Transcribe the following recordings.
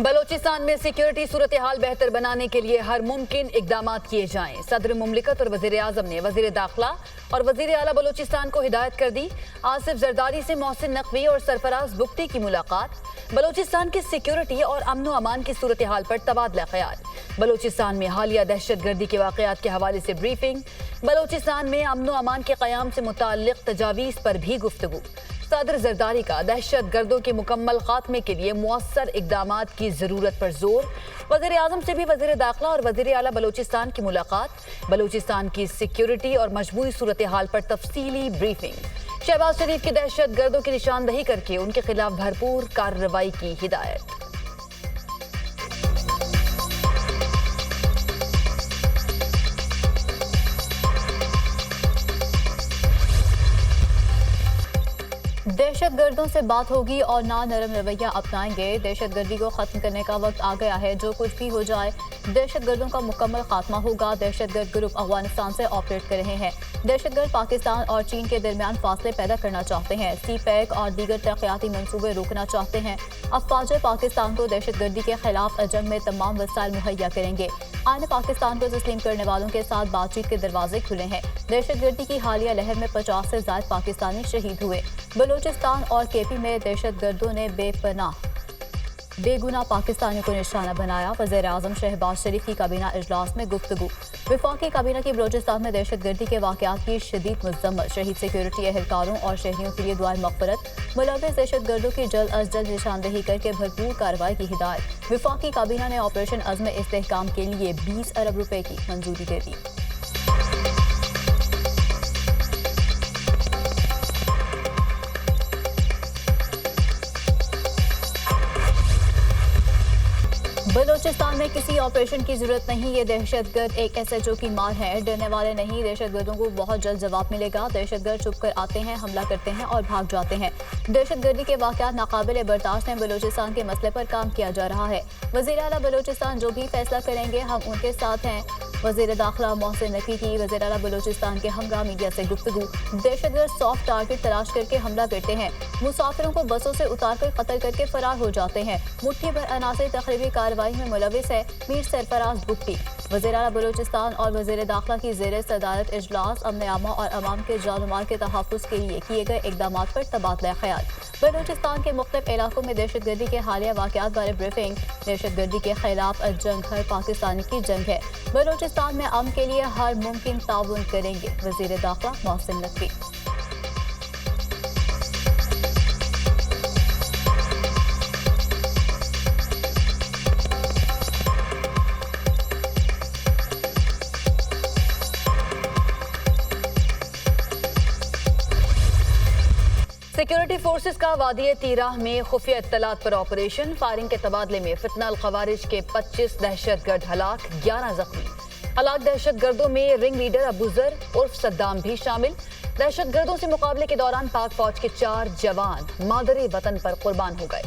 बलोचिस्तान में सिक्योरिटी सूरत हाल बेहतर बनाने के लिए हर मुमकिन इकदाम किए जाएं। सदर मुमलिकत और वजीर आजम ने वजीर दाखिला और वजीर आला बलोचिस्तान को हिदायत कर दी। आसिफ जरदारी से मोहसिन नकवी और सरफराज बुख्ती की मुलाकात। बलोचिस्तान की सिक्योरिटी और अमन व अमान की सूरत हाल पर तबादला ख्याल। बलोचिस्तान में हालिया दहशत गर्दी के वाकयात के हवाले से ब्रीफिंग। बलोचिस्तान में अमन व अमान के क़याम से मुताल्लिक़ तजावीज़ पर भी गुफ्तगू। सदर जरदारी का दहशत गर्दों के मुकम्मल खात्मे के लिए मुअस्सर इक़दामात की ज़रूरत पर जोर। वज़ीर आज़म से भी वज़ीर दाखिला और वज़ीर आला बलोचिस्तान की मुलाकात। बलोचिस्तान की सिक्योरिटी और मजमूई सूरत हाल पर तफसीली ब्रीफिंग। शहबाज शरीफ की दहशत गर्दों की निशानदही करके उनके खिलाफ भरपूर कार्रवाई की हिदायत। दहशत गर्दों से बात होगी और ना नरम रवैया अपनाएंगे। दहशत गर्दी को खत्म करने का वक्त आ गया है। जो कुछ भी हो जाए दहशत गर्दों का मुकम्मल खात्मा होगा। दहशत गर्द ग्रुप अफगानिस्तान से ऑपरेट कर रहे हैं। दहशत गर्द पाकिस्तान और चीन के दरमियान फासले पैदा करना चाहते हैं। सी पैक और दीगर तरक्याती मनसूबे रोकना चाहते हैं। अफवाज पाकिस्तान को दहशत गर्दी के खिलाफ जंग में तमाम वसाइल मुहैया करेंगे। आईन पाकिस्तान को तस्लीम करने वालों के साथ बातचीत के दरवाजे खुले हैं। दहशत गर्दी की हालिया लहर में 50 से ज्यादा पाकिस्तानी शहीद हुए। बलोचिस्तान और केपी में दहशत गर्दों ने बेगुनाह पाकिस्तानियों को निशाना बनाया। वज़ीर आज़म शहबाज शरीफ की काबीना इजलास में गुफ्तगू। वफाकी काबीना की बलोचिस्तान में दहशत गर्दी के वाक़यात की शदीद मज़म्मत। शहीद सिक्योरिटी एहलकारों और शहरियों के लिए दुआए मग़फ़िरत। मुलव्विस दहशत गर्दों की जल्द अज जल्द निशानदही करके भरपूर कार्रवाई की हिदायत। वफाकी काबीना ने ऑपरेशन अज़्म इस्तेहकाम के लिए 20 अरब रुपए की मंजूरी दे दी। बलोचिस्तान में किसी ऑपरेशन की जरूरत नहीं। ये दहशतगर्द एक SHO की मार है। डरने वाले नहीं। दहशतगर्दों को बहुत जल्द जवाब मिलेगा। दहशतगर्द छुप कर आते हैं, हमला करते हैं और भाग जाते हैं। दहशतगर्दी के वाक़यात नाकाबिले बर्दाश्त हैं। बलोचिस्तान के मसले पर काम किया जा रहा है। वज़ीर आला बलोचिस्तान जो भी फैसला करेंगे हम उनके साथ हैं। वज़ीर दाखिला मोहसिन नकवी की वज़ीर आला बलोचिस्तान के हमरा मीडिया से गुफ्तगू। दहशतगर्द सॉफ्ट टारगेट तलाश करके हमला करते हैं। मुसाफिरों को बसों से उतार कर कत्ल करके फरार हो जाते हैं। मुट्ठी भर अनासर तखरीबी कार्रवाई में मुलव्विस है मीर सरफराज बुख्ती। वज़ीर आला बलोचिस्तान और वज़ीर दाखिला की ज़ेर सदारत इजलास अमन आमा और अवाम के जान माल के तहफ़्फ़ुज़ के लिए किए गए इक़दामात पर तबादला ख्याल। बलोचिस्तान के मुख्तलिफ इलाकों में दहशत गर्दी के हालिया वाक़यात बारे ब्रीफिंग। दहशत गर्दी के खिलाफ जंग हर पाकिस्तानी की जंग है। बलोचिस्तान में अमन के लिए हर मुमकिन ताउन करेंगे। वज़ीर दाखिला मोहसिन नकवी। सिक्योरिटी फोर्सेस का वादी तीराह में खुफिया इत्तलात पर ऑपरेशन। फायरिंग के तबादले में फितनाल खवारिज के 25 दहशत गर्द हलाक, 11 जख्मी। हलाक दहशत गर्दों में रिंग लीडर अबूजर उर्फ सद्दाम भी शामिल। दहशत गर्दों से मुकाबले के दौरान पाक फौज के 4 जवान मादरे वतन पर कुर्बान हो गए।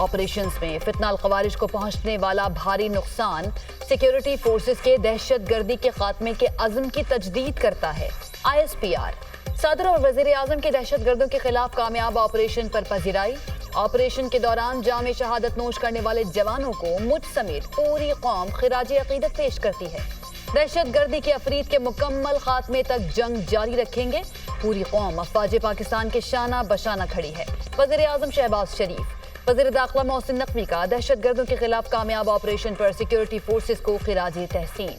ऑपरेशंस में फितनाल खवारिज को पहुंचने वाला भारी नुकसान सिक्योरिटी फोर्सेस के दहशत गर्दी के खात्मे के अज़्म की तजदीद करता है। ISPR सदर और वज़ीर आज़म के दहशत गर्दों के खिलाफ कामयाब ऑपरेशन पर पजीराई। ऑपरेशन के दौरान जामे शहादत नोश करने वाले जवानों को मुझ समेत पूरी कौम खिराज अकीदत पेश करती है। दहशत गर्दी के अफरीद के मुकम्मल खात्मे तक जंग जारी रखेंगे। पूरी कौम अफवाज पाकिस्तान के शाना बशाना खड़ी है। वज़ीर आज़म शहबाज शरीफ, वज़ीर दाखिला मोहसिन नकवी का दहशत गर्दों के खिलाफ कामयाब ऑपरेशन पर सिक्योरिटी फोर्सेस को खिराज तहसीन।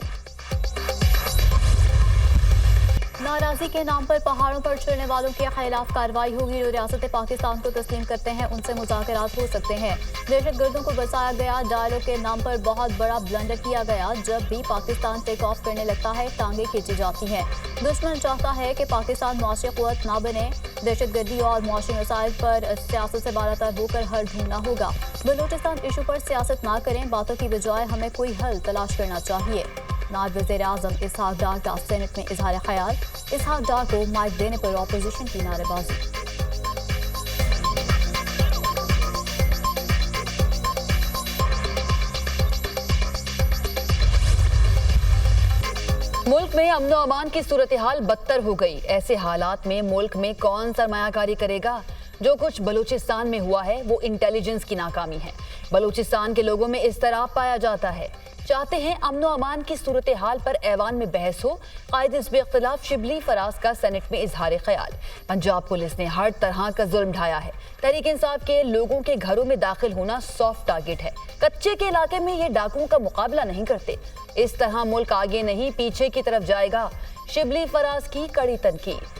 नाराजी के नाम पर पहाड़ों पर चढ़ने वालों के खिलाफ कार्रवाई होगी। जो रियासत पाकिस्तान को तस्लीम करते हैं उनसे मुज़ाकरात हो सकते हैं। दहशत गर्दों को बसाया गया। डायलॉग के नाम पर बहुत बड़ा ब्लंडर किया गया। जब भी पाकिस्तान टेक ऑफ करने लगता है टांगे खींची जाती हैं। दुश्मन चाहता है कि पाकिस्तान मुआशी क़ुव्वत ना बने। दहशत गर्दी और मुआशी मसाइल पर सियासत से बालातर होकर हल ढूंढना होगा। बलूचिस्तान इशू पर सियासत ना करें। बातों की बजाय हमें कोई हल तलाश करना चाहिए। नायब वज़ीर आज़म इसहाक डार का सेनेट में इजहार ख्याल। इसहाक डार को माइक देने पर ऑपोजिशन की नारेबाजी। मुल्क में अमन अमान की सूरत हाल बदतर हो गई। ऐसे हालात में मुल्क में कौन सरमायाकारी करेगा? जो कुछ बलूचिस्तान में हुआ है वो इंटेलिजेंस की नाकामी है। बलूचिस्तान के लोगों में इज़्तिराब पाया जाता है, चाहते हैं अमन व अमान की सूरत हाल पर ऐवान में बहस हो। कायद हिज़्ब इख्तिलाफ शिबली फराज का सेनेट में इजहार ख्याल। पंजाब पुलिस ने हर तरह का जुल्म ढाया है। तहरीक इंसाफ के लोगों के घरों में दाखिल होना सॉफ्ट टारगेट है। कच्चे के इलाके में ये डाकुओं का मुकाबला नहीं करते। इस तरह मुल्क आगे नहीं पीछे की तरफ जाएगा। शिबली फराज की कड़ी तनकीद।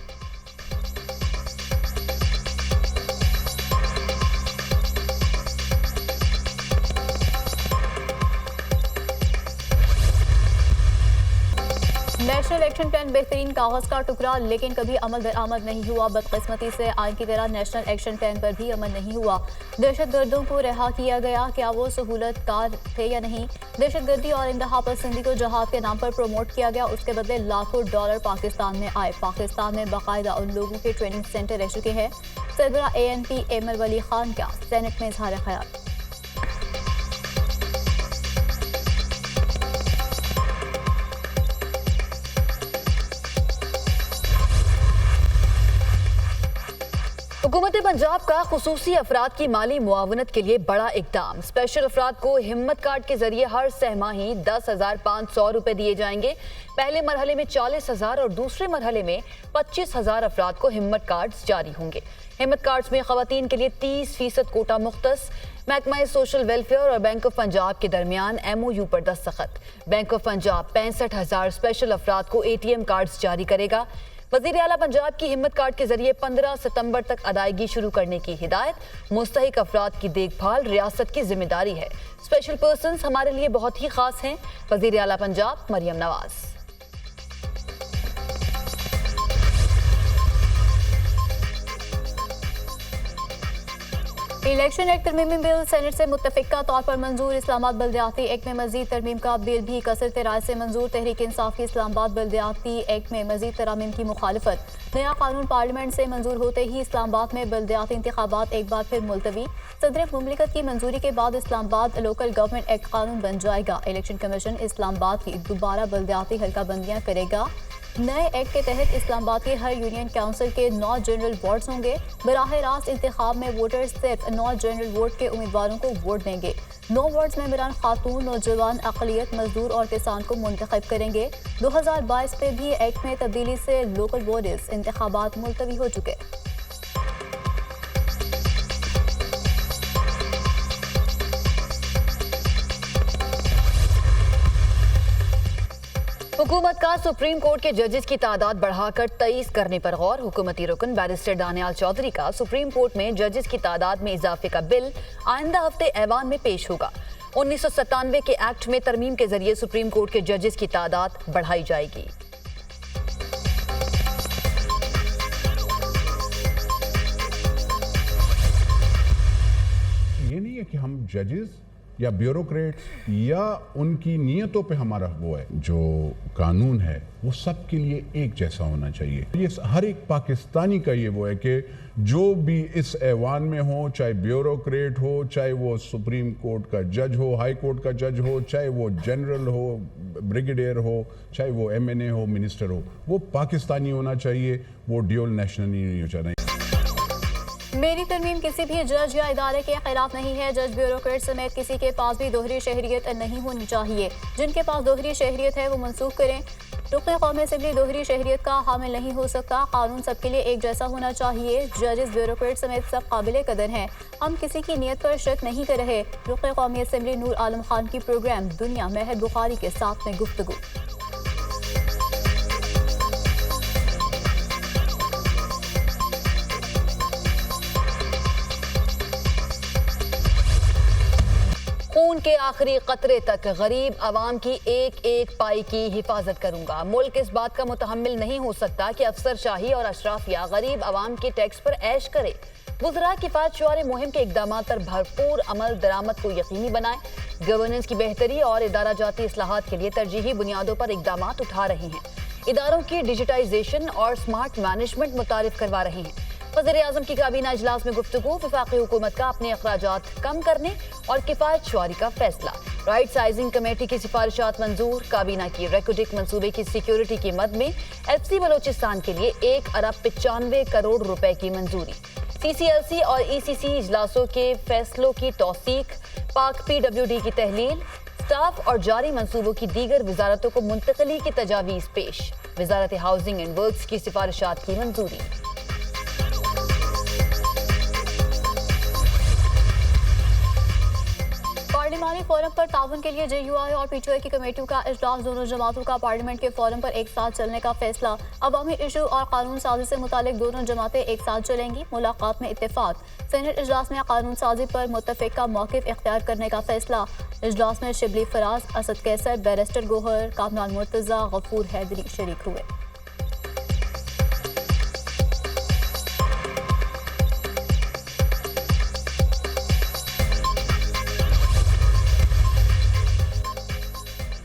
नेशनल एक्शन प्लान बेहतरीन कागज का टुकड़ा, लेकिन कभी अमल दरामद नहीं हुआ। बदकिस्मती से आइन की तरह नेशनल एक्शन प्लान पर भी अमल नहीं हुआ। दहशतगर्दों को रिहा किया गया, क्या वो सहूलतकार थे या नहीं? दहशतगर्दी और इंतहा पसंदी को जहाद के नाम पर प्रमोट किया गया, उसके बदले लाखों डॉलर पाकिस्तान में आए। पाकिस्तान में बाकायदा उन लोगों के ट्रेनिंग सेंटर रह चुके हैं। सरबराह ANP एमर वली खान का सेनेट में इजहार ख्याल। हुकूमत पंजाब का खुसूसी अफराद की माली मुआवनत के लिए बड़ा इकदाम। स्पेशल अफराद को हिम्मत कार्ड के जरिए हर सहमाही 10,500 रुपए दिए जाएंगे। पहले मरहले में 40,000 और दूसरे मरहले में 25,000 अफराद को हिम्मत कार्ड्स जारी होंगे। हिम्मत कार्ड्स में खवातीन के लिए 30% कोटा मुख्तस। महकमा सोशल वेलफेयर और बैंक ऑफ पंजाब के दरमियान MOU पर दस्तखत। बैंक ऑफ पंजाब 65,000 स्पेशल अफराद को ATM कार्ड्स जारी करेगा। वज़ीर आला पंजाब की हिम्मत कार्ड के जरिए 15 सितंबर तक अदायगी शुरू करने की हिदायत। मुस्तहिक अफराद की देखभाल रियासत की जिम्मेदारी है। स्पेशल पर्सन्स हमारे लिए बहुत ही खास हैं। वज़ीर आला पंजाब मरियम नवाज। इलेक्शन एक्ट तरमीमी बिल सेनेट से मुत्तफिका तौर पर मंजूर। इस्लामाबाद बल्दियाती एक्ट में मजीद तरमीम का बिल भी कसरत राय से मंजूर। तहरीक इंसाफ की इस्लामाबाद बल्दियाती एक्ट में मजीद तरामीम की मुखालफत। नया कानून पार्लियामेंट से मंजूर होते ही इस्लामाबाद में बल्दियाती इंतखाबात एक बार फिर मुलतवी। सदर मुमलिकत की मंजूरी के बाद इस्लामाबाद लोकल गवर्नमेंट एक्ट कानून बन जाएगा। इलेक्शन कमीशन इस्लामाबाद की दोबारा बल्दियाती हल्का बंदियाँ करेगा। नए एक्ट के तहत इस्लामाबाद के हर यूनियन काउंसिल के 9 जनरल वार्ड्स होंगे। बराह रास्त इंतखाब में वोटर्स सिर्फ 9 जनरल वोट के उम्मीदवारों को वोट देंगे। 9 वार्ड्स में मेंबरान खातून, नौजवान, अक़लियत, मजदूर और किसान को मुंतखब करेंगे। 2022 में भी एक्ट में तब्दीली से लोकल बॉडीज इंतखाबात मुलतवी हो चुके। हुकूमत का सुप्रीम कोर्ट के जजेस की तादाद बढ़ाकर 23 करने पर गौर। हुकूमती रुकन बैरिस्टर दानियाल चौधरी का सुप्रीम कोर्ट में जजेस की तादाद में इजाफे का बिल आइंदा हफ्ते ऐवान में पेश होगा। 1997 के एक्ट में तरमीम के जरिए सुप्रीम कोर्ट के जजेस की तादाद बढ़ाई जाएगी। ये नहीं है कि हम जजेस या ब्यूरोक्रेट्स या उनकी नीयतों पे हमारा वो है। जो कानून है वो सबके लिए एक जैसा होना चाहिए। ये हर एक पाकिस्तानी का ये वो है कि जो भी इस ऐवान में हो, चाहे ब्यूरोक्रेट हो, चाहे वो सुप्रीम कोर्ट का जज हो, हाई कोर्ट का जज हो, चाहे वो जनरल हो, ब्रिगेडियर हो, चाहे वो MNA हो, मिनिस्टर हो, वो पाकिस्तानी होना चाहिए। वो ड्यूल नेशनल नहीं होना चाहिए। मेरी तरमीम किसी भी जज या इदारे के खिलाफ नहीं है। जज, ब्यूरोक्रेट समेत किसी के पास भी दोहरी शहरियत नहीं होनी चाहिए। जिनके पास दोहरी शहरियत है वो मनसूख करें। रुकन कौमी असेंबली दोहरी शहरियत का हामिल नहीं हो सकता। कानून सबके लिए एक जैसा होना चाहिए। जजेस, ब्यूरोक्रेट समेत सब काबिल कदर हैं। हम किसी की नीयत पर शक नहीं कर रहे। रुकन कौमी असेंबली नूर आलम खान की प्रोग्राम दुनिया महर बुखारी के साथ में गुफ्तगू। खून के आखिरी कतरे तक गरीब आवाम की एक एक पाई की हिफाजत करूंगा। मुल्क इस बात का मुतहम्मिल नहीं हो सकता कि अफसरशाही और अशराफिया गरीब आवाम के टैक्स पर ऐश करे। वज़रा किफ़ायत शुआरे मुहिम के इक़दामात पर भरपूर अमल दरामद को यकीनी बनाए। गवर्नेंस की बेहतरी और इदारा जाती इस्लाहात के लिए तरजीही बुनियादों पर इक़दामात उठा रहे हैं। इदारों की डिजिटाइजेशन और स्मार्ट मैनेजमेंट मुतारिफ करवा रहे हैं। वज़ीर-ए-आज़म की काबीना इजलास में गुफ्तगू। वफाकी हुकूमत का अपने अखराजात कम करने और किफ़ायत शुआरी का फैसला। राइट साइजिंग कमेटी की सिफारिशात मंजूर। काबीना की रेकोडिक मंसूबे की सिक्योरिटी की मद में FC बलोचिस्तान के लिए 1 अरब 95 करोड़ रुपए की मंजूरी। CCLC और ECC इजलासों के फैसलों की तौसीक, पाक PWD की तहलील, स्टाफ और जारी मंसूबों की दीगर वजारतों को मुंतकली की तजावीज़ पेश, वजारत हाउसिंग एंड वर्क्स की सिफारिशात की मंजूरी। पार्लिमानी फोरम पर ताउन के लिए JUI और PTI की कमेटियों का इजलास, दोनों जमातों का पार्लियामेंट के फोरम पर एक साथ चलने का फैसला। अवामी इशू और कानून साजी से मुतालिक दोनों जमातें एक साथ चलेंगी, मुलाकात में इत्तेफाक। सेनेट इजलास में कानून साजी पर मुत्तफिका मौक़िफ़ इख्तियार करने का फैसला। इजलास में शिबली फराज, असद कैसर, बैरिस्टर गोहर, कामरान मुर्तज़ा, गफूर हैदरी शरीक हुए।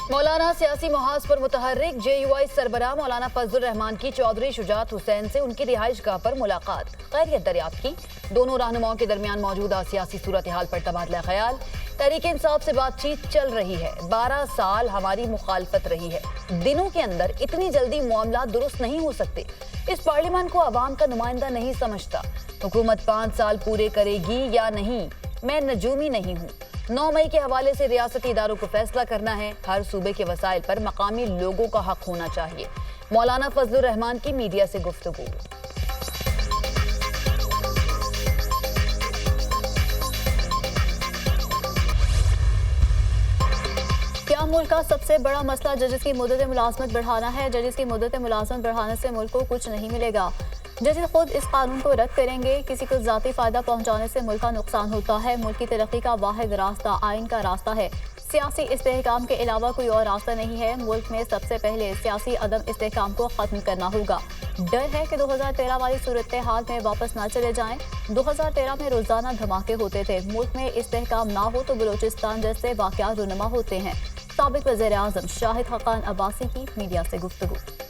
मौलाना सियासी मुहाज पर मुतहर्रिक JUI सरबराह मौलाना फजलुर रहमान की चौधरी शुजात हुसैन से उनकी रिहाइश गाह पर मुलाकात, खैरियत दरियाफ्त की। दोनों रहनुमाओं के दरमियान मौजूदा सियासी सूरत हाल पर तबादला ख्याल। तहरीक इंसाफ से बातचीत चल रही है। 12 साल हमारी मुखालफत रही है। दिनों के अंदर इतनी जल्दी मामला दुरुस्त नहीं हो सकते। इस पार्लियामान को अवाम का नुमाइंदा नहीं समझता। हुकूमत 5 साल पूरे करेगी या नहीं, मैं नजूमी नहीं हूँ। 9 मई के हवाले से रियासती इदारों को फैसला करना है। हर सूबे के वसाइल पर मकामी लोगों का हक होना चाहिए। मौलाना फजलुर रहमान की मीडिया से गुफ्तगू। क्या मुल्क का सबसे बड़ा मसला जजेस की मुद्दत मुलाजमत बढ़ाना है? जजेस की मुद्दत मुलाजमत बढ़ाने से मुल्क को कुछ नहीं मिलेगा। जजेस खुद इस कानून को रद्द करेंगे। किसी को ज़ाती फ़ायदा पहुँचाने से मुल्क का नुकसान होता है। मुल्क की तरक्की का वाहिद रास्ता आइन का रास्ता है। सियासी इस्तेहकाम के अलावा कोई और रास्ता नहीं है। मुल्क में सबसे पहले सियासी अदम इस्तेहकाम को ख़त्म करना होगा। डर है कि 2013 वाली सूरत हाल में वापस ना चले जाएं। 2013 में रोज़ाना धमाके होते थे। मुल्क में इस्तेहकाम ना हो तो बलूचिस्तान जैसे वाक़यात रुनुमा होते हैं। साबिक़ वज़ीर आज़म शाहिद हक़ान अब्बासी की मीडिया से गुफ्तगू।